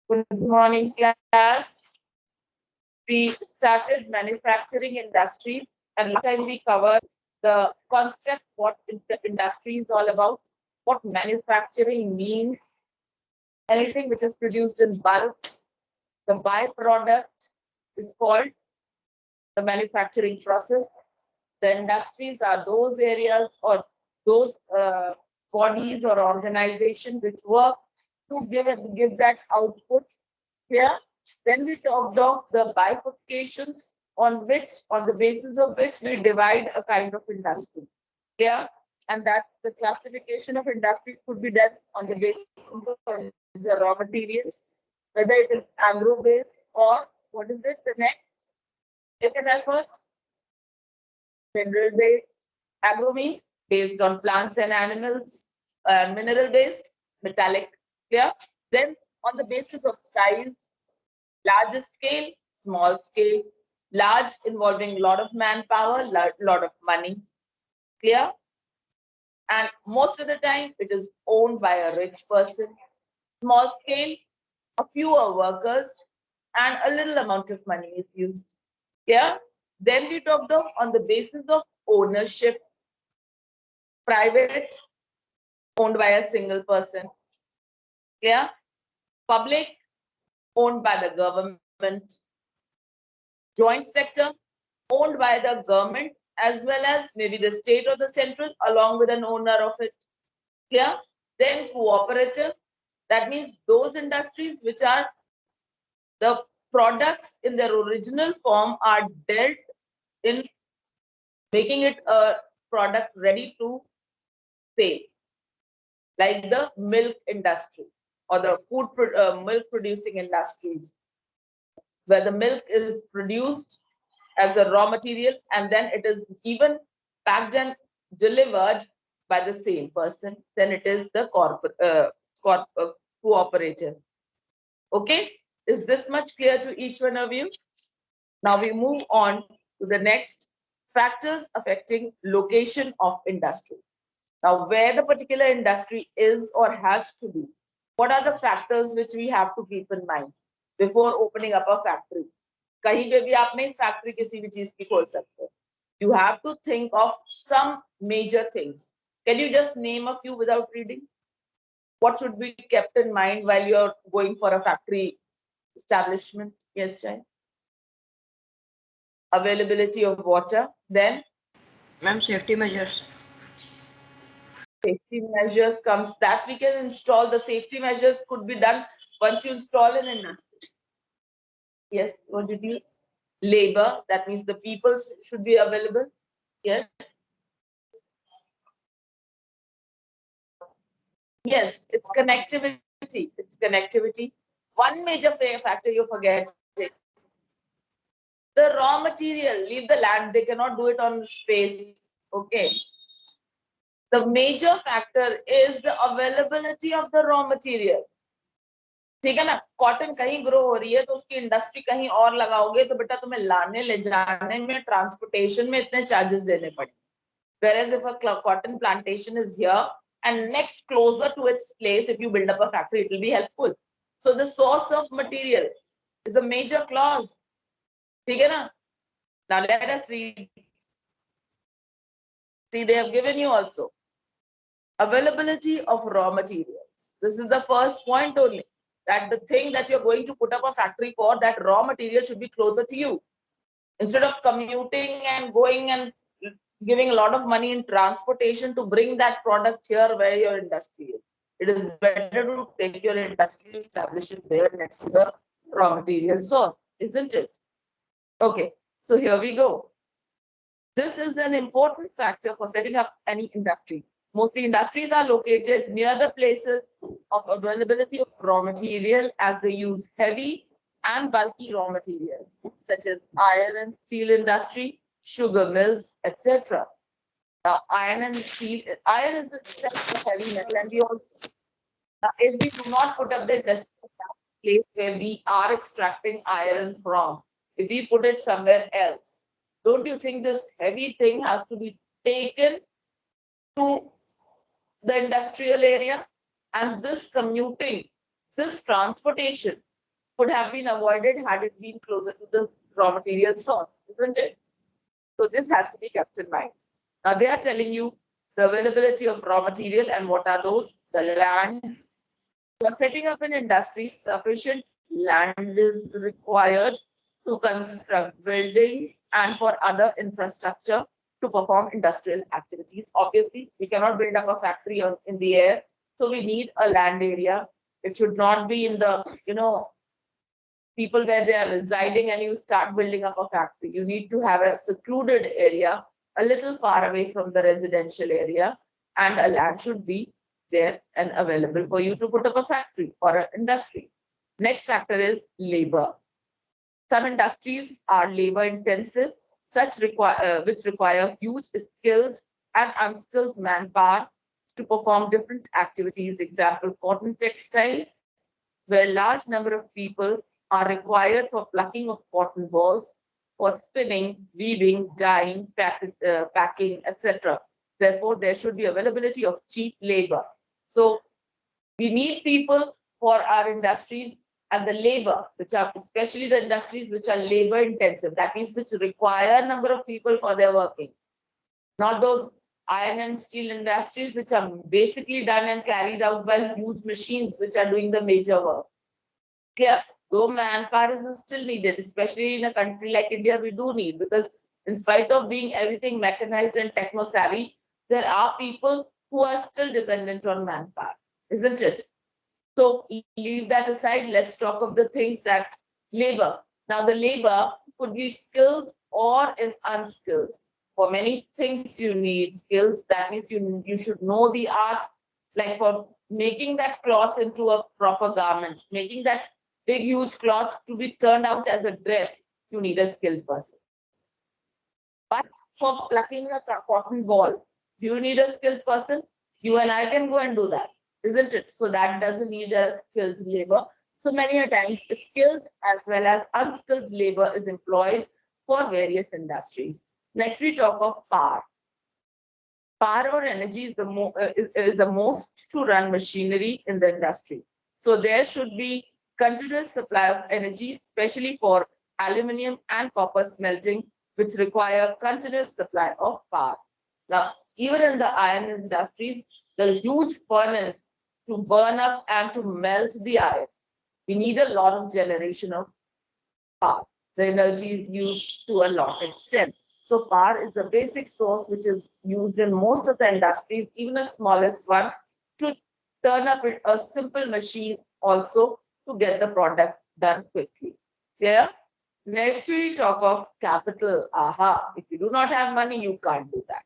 Good morning, class. We started manufacturing industries, and last time we covered the concept what industry is all about, what manufacturing means, anything which is produced in bulk. The byproduct is called the manufacturing process. The industries are those areas or those bodies or organizations which work to give that output here. Then we talked of the bifurcations on the basis of which we divide a kind of industry. Yeah. And that the classification of industries could be done on the basis of the raw material, whether it is agro-based or what is it? The next, take an effort, mineral-based. Agro means based on plants and animals, mineral-based, metallic. Yeah. Then on the basis of size, large scale, small scale, large involving a lot of manpower, lot of money. Clear? And most of the time it is owned by a rich person. Small scale, a fewer workers, and a little amount of money is used. Yeah. Then we talked of on the basis of ownership, private, owned by a single person. Yeah. Public, owned by the government. Joint sector, owned by the government as well as maybe the state or the central along with an owner of it. Clear? Then cooperative, that means those industries which are the products in their original form are dealt in making it a product ready to sale, like the milk industry or the milk producing industries, where the milk is produced as a raw material and then it is even packed and delivered by the same person. Then it is the cooperative. Okay, is this much clear to each one of you? Now we move on to the next, factors affecting location of industry. Now where the particular industry is or has to be, what are the factors which we have to keep in mind before opening up a factory? कहीं पे भी आप नहीं factory किसी भी चीज की खोल सकते हो. You have to think of some major things. Can you just name a few without reading? What should be kept in mind while you're going for a factory establishment? Yes, Jay. Availability of water. Then Ma'am, safety measures. safety measures comes that we can install. The safety measures could be done once you install an industry. Yes, what did you? Labor, that means the people should be available. Yes. Yes, it's connectivity. It's connectivity. One major factor you're forgetting. The raw material, leave the land. They cannot do it on space. Okay. The major factor is the availability of the raw material. ठीक है ना, cotton कहीं grow हो रही है तो उसकी industry कहीं और लगाओगे तो बेटा तुम्हें लाने ले जाने में ट्रांसपोर्टेशन में इतने चार्जेस देने पड़े. Whereas if a cotton plantation is here and next closer to its place, if you build up a factory, it will be helpful. So the source of material is a major clause. ठीक है ना? Now let us read. See, they have given you also availability of raw materials. This is the first point only, that the thing that you're going to put up a factory for, that raw material should be closer to you. Instead of commuting and going and giving a lot of money in transportation to bring that product here where your industry is. It is better to take your industry, establish it there next to the raw material source, isn't it? Okay, so here we go. This is an important factor for setting up any industry. Mostly industries are located near the places of availability of raw material, as they use heavy and bulky raw material, such as iron and steel industry, sugar mills, etc. Now, iron and steel, iron is itself a heavy metal, and we also, if we do not put up the industrial place where we are extracting iron from, if we put it somewhere else, don't you think this heavy thing has to be taken to the industrial area? And this commuting, this transportation could have been avoided had it been closer to the raw material source, isn't it? So this has to be kept in mind. Now they are telling you the availability of raw material and what are those? The land. For setting up an industry, sufficient land is required to construct buildings and for other infrastructure to perform industrial activities. Obviously, we cannot build up a factory in the air, so we need a land area. It should not be in the, people where they are residing and you start building up a factory. You need to have a secluded area, a little far away from the residential area, and a land should be there and available for you to put up a factory or an industry. Next factor is labor. Some industries are labor intensive, which require huge skilled and unskilled manpower to perform different activities. Example, cotton textile, where large number of people are required for plucking of cotton balls, for spinning, weaving, dyeing, packing, etc. Therefore, there should be availability of cheap labor. So we need people for our industries and the labor, which are especially the industries which are labor intensive. That means which require a number of people for their working. Not those iron and steel industries which are basically done and carried out by huge machines which are doing the major work. Clear? Though manpower is still needed, especially in a country like India, we do need, because in spite of being everything mechanized and techno savvy, there are people who are still dependent on manpower, isn't it? So leave that aside. Let's talk of the things that labor. Now, the labor could be skilled or unskilled. For many things, you need skills. That means you should know the art, like for making that cloth into a proper garment, making that big, huge cloth to be turned out as a dress, you need a skilled person. But for plucking a cotton ball, do you need a skilled person? You and I can go and do that, isn't it? So that doesn't need a skilled labor. So many a times, skilled as well as unskilled labor is employed for various industries. Next, we talk of power. Power or energy is the most to run machinery in the industry. So there should be continuous supply of energy, especially for aluminium and copper smelting, which require continuous supply of power. Now, even in the iron industries, the huge furnace to burn up and to melt the iron, we need a lot of generation of power. The energy is used to a lot extent. So power is the basic source which is used in most of the industries, even the smallest one, to turn up a simple machine also to get the product done quickly. Yeah. Next, we talk of capital. Aha. If you do not have money, you can't do that.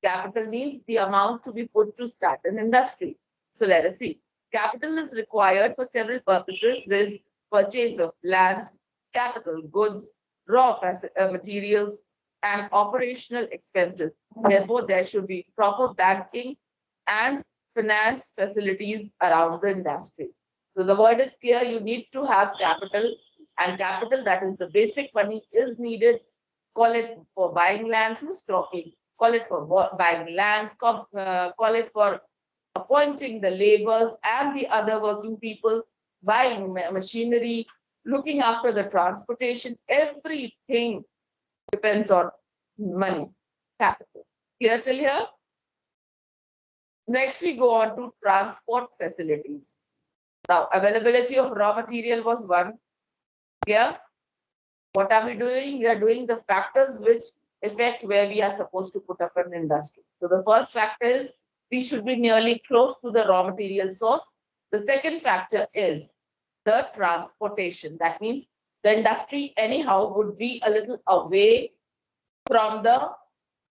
Capital means the amount to be put to start an industry. So let us see. Capital is required for several purposes, with purchase of land, capital goods, raw materials, and operational expenses. Therefore, there should be proper banking and finance facilities around the industry. So the word is clear, you need to have capital, and capital, that is the basic money, is needed. Call it for buying lands, who's talking? Call it for buying lands, call it for appointing the laborers and the other working people, buying machinery, looking after the transportation. Everything depends on money, capital. Clear till here? Next, we go on to transport facilities. Now, availability of raw material was one. Clear? What are we doing? We are doing the factors which affect where we are supposed to put up an industry. So the first factor is we should be nearly close to the raw material source. The second factor is the transportation. That means the industry anyhow would be a little away from the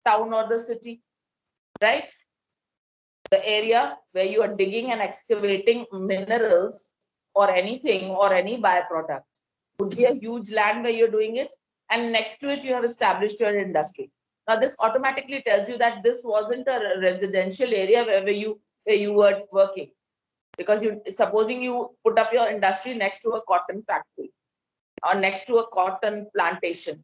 town or the city, right? The area where you are digging and excavating minerals or anything or any byproduct would be a huge land where you're doing it, and next to it you have established your industry. Now this automatically tells you that this wasn't a residential area where you were working, because supposing you put up your industry next to a cotton factory or next to a cotton plantation.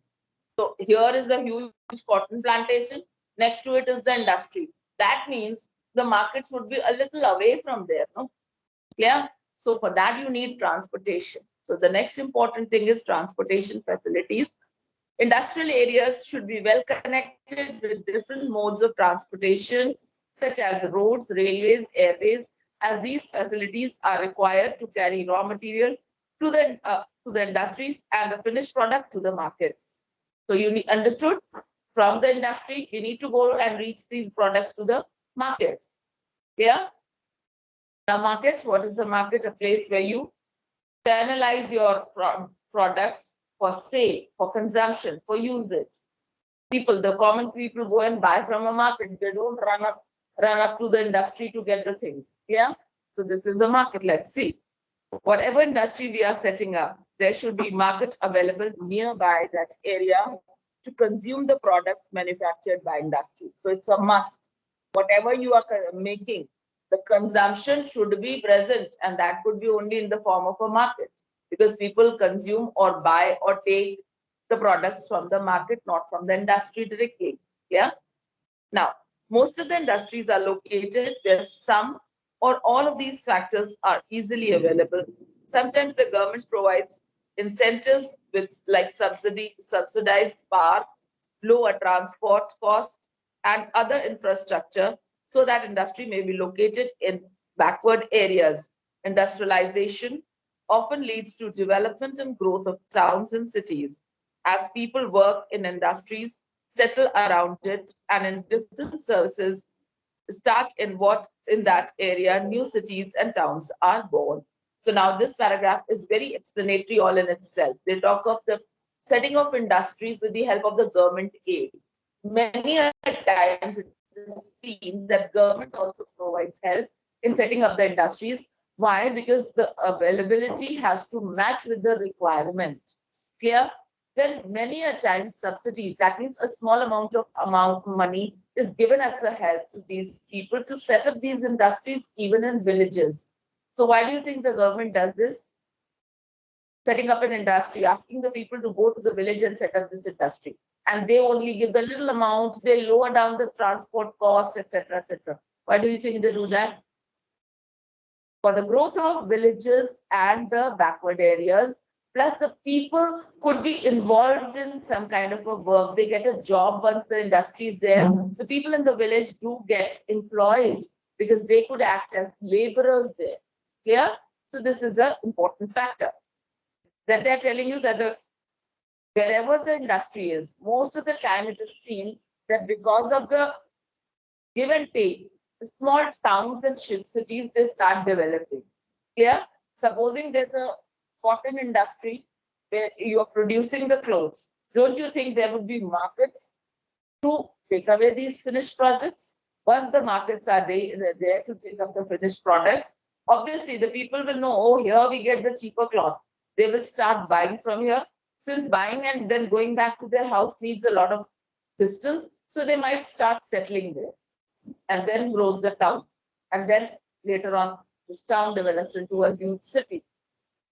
So here is a huge cotton plantation, next to it is the industry. That means the markets would be a little away from there, no? Yeah. So for that you need transportation. So the next important thing is transportation facilities. Industrial areas should be well connected with different modes of transportation, such as roads, railways, airways, as these facilities are required to carry raw material to the industries and the finished product to the markets. So you need, understood? From the industry, you need to go and reach these products to the markets. Yeah. The markets, what is the market? A place where you channelize your products for sale, for consumption, for usage. People, the common people go and buy from a market. They don't run up to the industry to get the things. Yeah. So this is a market. Let's see. Whatever industry we are setting up, there should be market available nearby that area to consume the products manufactured by industry. So it's a must. Whatever you are making, the consumption should be present, and that could be only in the form of a market, because people consume or buy or take the products from the market, not from the industry directly. Yeah. Now, most of the industries are located where some or all of these factors are easily available. Sometimes the government provides incentives with like subsidized power, lower transport costs, and other infrastructure so that industry may be located in backward areas. Industrialization often leads to development and growth of towns and cities as people work in industries, settle around it, and in different services start in that area, new cities and towns are born. So now this paragraph is very explanatory all in itself. They talk of the setting of industries with the help of the government aid. Many times it is seen that government also provides help in setting up the industries. Why? Because the availability has to match with the requirement. Clear? Then many a times subsidies, that means a small amount of money is given as a help to these people to set up these industries even in villages. So why do you think the government does this? Setting up an industry, asking the people to go to the village and set up this industry. And they only give the little amount, they lower down the transport costs, etc., etc. Why do you think they do that? For the growth of villages and the backward areas, plus the people could be involved in some kind of a work. They get a job once the industry is there. The people in the village do get employed because they could act as laborers there. Clear? So this is an important factor. Then they're telling you that wherever the industry is, most of the time it is seen that because of the give and take, small towns and cities, they start developing. Clear? Supposing there's a cotton industry where you're producing the clothes, don't you think there would be markets to take away these finished projects? Once the markets are there to take up the finished products, obviously the people will know, oh, here we get the cheaper cloth. They will start buying from here. Since buying and then going back to their house needs a lot of distance, so they might start settling there. And then grows the town. And then later on, this town develops into a huge city.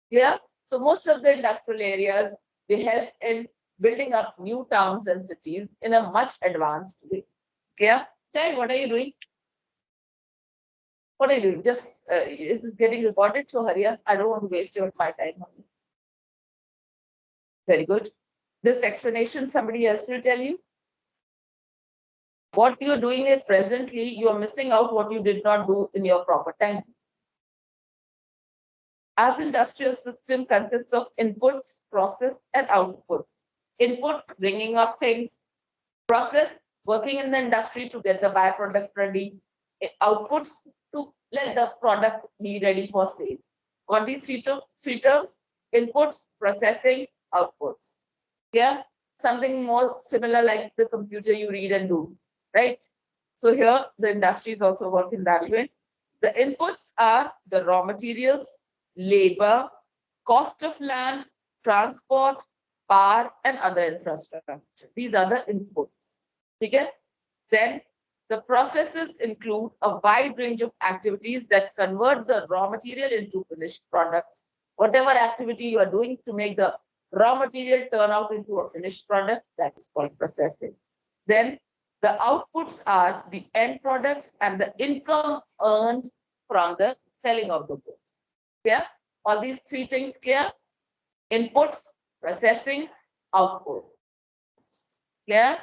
Yeah. So most of the industrial areas, they help in building up new towns and cities in a much advanced way. Yeah. Child, what are you doing? What are you doing? Just is this getting recorded? So hurry up. I don't want to waste my time. Very good. This explanation, somebody else will tell you. What you're doing it presently, you are missing out what you did not do in your proper time. Our industrial system consists of inputs, process, and outputs. Input, bringing up things. Process, working in the industry to get the byproduct ready. Outputs, to let the product be ready for sale. Got these three terms? Inputs, processing, outputs. Yeah, something more similar like the computer you read and do, right? So here the industries also work in that way. The inputs are the raw materials, labor, cost of land, transport, power, and other infrastructure. These are the inputs. Okay? Then the processes include a wide range of activities that convert the raw material into finished products. Whatever activity you are doing to make the raw material turn out into a finished product, that is called processing. Then the outputs are the end products and the income earned from the selling of the goods. Clear? All these three things clear? Inputs, processing, outputs. Clear?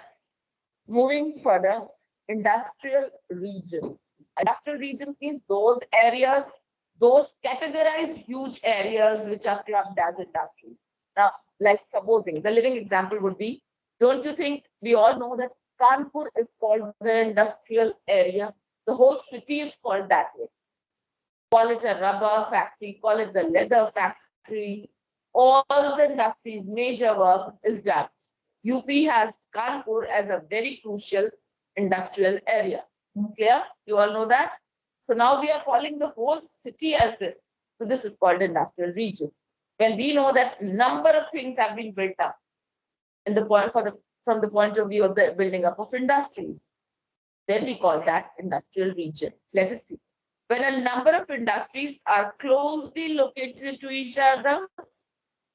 Moving further, industrial regions. Industrial regions means those areas, those categorized huge areas which are clubbed as industries. Now, like supposing the living example would be, don't you think we all know that Kanpur is called the industrial area? The whole city is called that way. Call it a rubber factory, call it the leather factory. All the industries, major work is done. UP has Kanpur as a very crucial industrial area. Clear? You all know that? So now we are calling the whole city as this. So this is called industrial region. When we know that number of things have been built up in the point from the point of view of the building up of industries, then we call that industrial region. Let us see. When a number of industries are closely located to each other,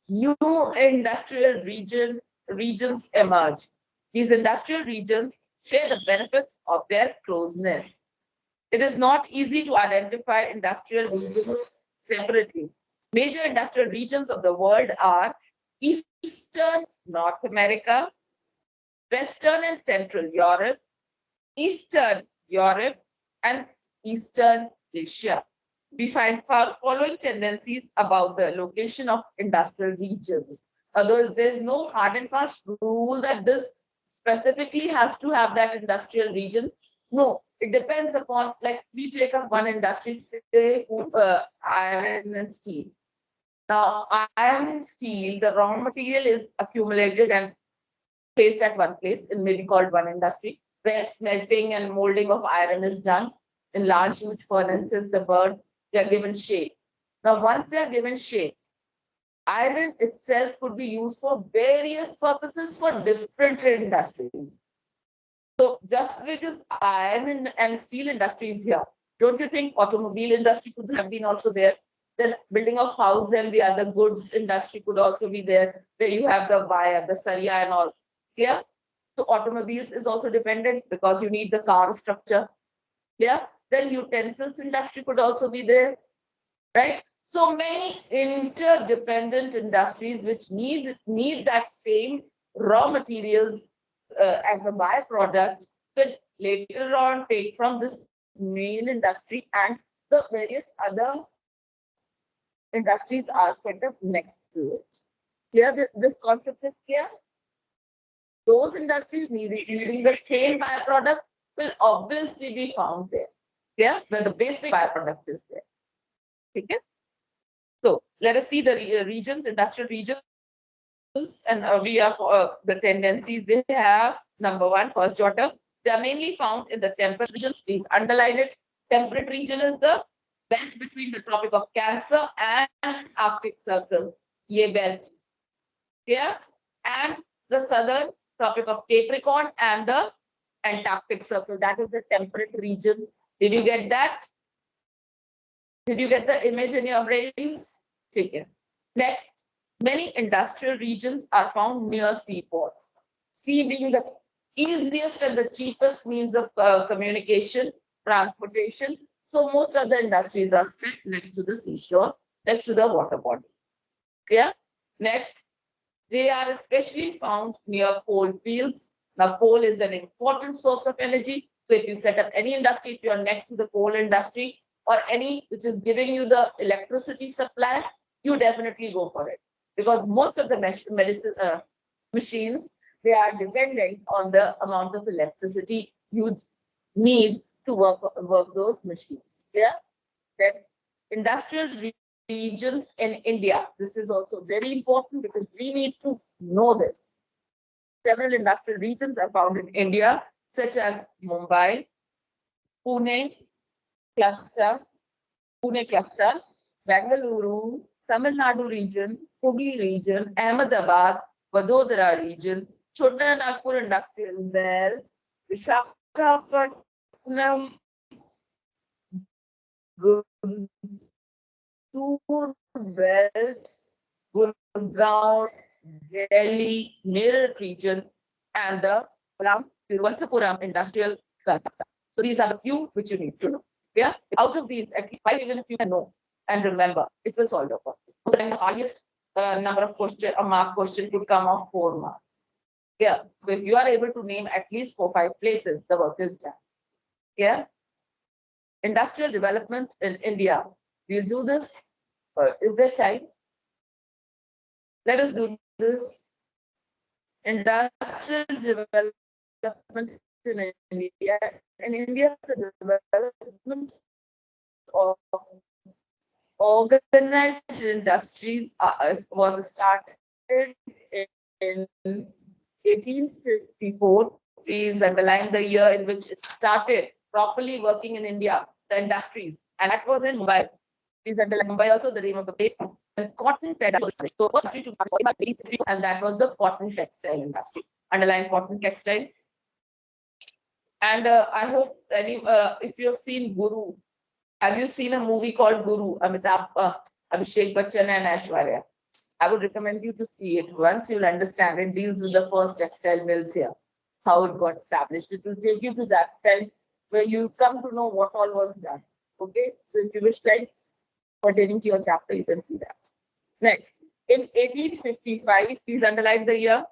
new industrial regions emerge. These industrial regions share the benefits of their closeness. It is not easy to identify industrial regions separately. Major industrial regions of the world are Eastern North America, Western and Central Europe, Eastern Europe, and Eastern Asia. We find following tendencies about the location of industrial regions. Although there's no hard and fast rule that this specifically has to have that industrial region. No, it depends upon, like we take up one industry, say iron and steel. Now, iron and steel, the raw material is accumulated and placed at one place in maybe called one industry, where smelting and molding of iron is done in large, huge furnaces. The bird, they are given shapes. Now, once they are given shapes, iron itself could be used for various purposes for different industries. So just because iron and steel industry is here, don't you think automobile industry could have been also there? Then building of house, then the other goods industry could also be there, where you have the wire, the saria and all. Clear? So automobiles is also dependent because you need the car structure. Yeah. Then utensils industry could also be there, right? So many interdependent industries which need that same raw materials as a byproduct could later on take from this main industry, and the various other industries are set up next to it. Clear? This concept is clear? Those industries needing the same byproduct will obviously be found there. Yeah, where the basic byproduct is there. Okay. So let us see the regions, industrial regions, and we have the tendencies they have. Number one, first order. They are mainly found in the temperate regions. Please underline it. Temperate region is the belt between the Tropic of Cancer and Arctic Circle. Ye belt. Yeah, and the southern Tropic of Capricorn and the Antarctic Circle. That is the temperate region. Did you get that? Did you get the image in your brains? Okay. Next, many industrial regions are found near seaports. Sea being the easiest and the cheapest means of communication, transportation. So most of the industries are set next to the seashore, next to the water body. Clear? Next, they are especially found near coal fields. Now, coal is an important source of energy. So if you set up any industry, if you are next to the coal industry or any which is giving you the electricity supply, you definitely go for it. Because most of the machines, they are dependent on the amount of electricity you need to work those machines. Yeah? Then industrial regions in India. This is also very important because we need to know this. Several industrial regions are found in India, such as Mumbai, Pune cluster, Bengaluru, Tamil Nadu region, Hooghly region, Ahmedabad, Vadodara region, Chota Nagpur industrial belt, Visakhapatnam, Guntur belt, Gurgaon, Delhi, Meerut region, and the Tiruvananthapuram industrial cluster. So these are the few which you need to know. Yeah, out of these, at least 5, even if you can know and remember, it will solve your purpose. The highest number of question, a mark question could come of 4 marks. Yeah. So if you are able to name at least 4-5 places, the work is done. Yeah. Industrial development in India. We'll do this. Is there time? Let us do this. Industrial development in India. In India, the development of organized industries was started in 1854. Please underline the year in which it started properly working in India, the industries, and that was in Mumbai. Please underline Mumbai also, the name of the place. And cotton textile was established. So first industry to start about 1863, and that was the cotton textile industry. Underline cotton textile. And I hope if you've seen Guru, have you seen a movie called Guru? Abhishek Bachchan and Aishwarya. I would recommend you to see it. Once you'll understand, it deals with the first textile mills here, how it got established. It will take you to that time where you come to know what all was done. Okay, so if you wish like pertaining to your chapter, you can see that. Next, in 1855, please underline the year.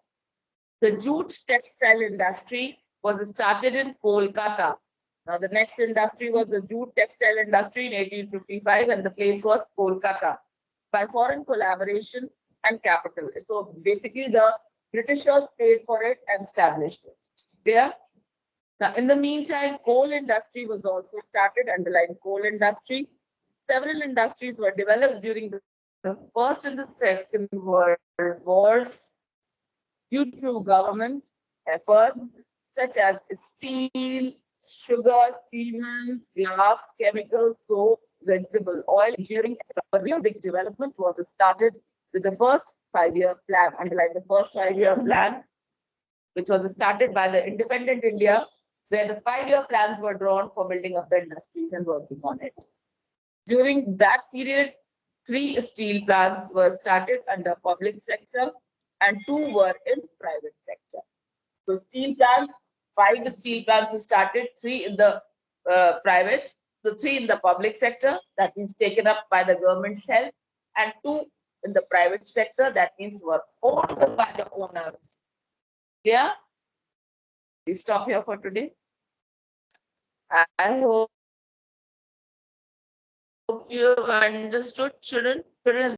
The Jude textile industry was started in Kolkata. Now, the next industry was the Jude textile industry in 1855, and the place was Kolkata by foreign collaboration and capital. So basically, the Britishers paid for it and established it. Yeah. Now, in the meantime, coal industry was also started. Underline coal industry. Several industries were developed during the First and the Second World Wars due to government efforts such as steel, sugar, cement, glass, chemicals, soap, vegetable oil, engineering, etc. A real big development was started with the first 5-year plan. Underline the first 5-year plan, which was started by the independent India, where the 5-year plans were drawn for building up the industries and working on it. During that period, 3 steel plants were started under public sector and 2 were in private sector. So steel plants, 5 steel plants were started, 3 in the private, the 3 in the public sector, that means taken up by the government's help, and 2 in the private sector, that means were owned by the owners. Yeah? We stop here for today. I hope you have understood, children. Children,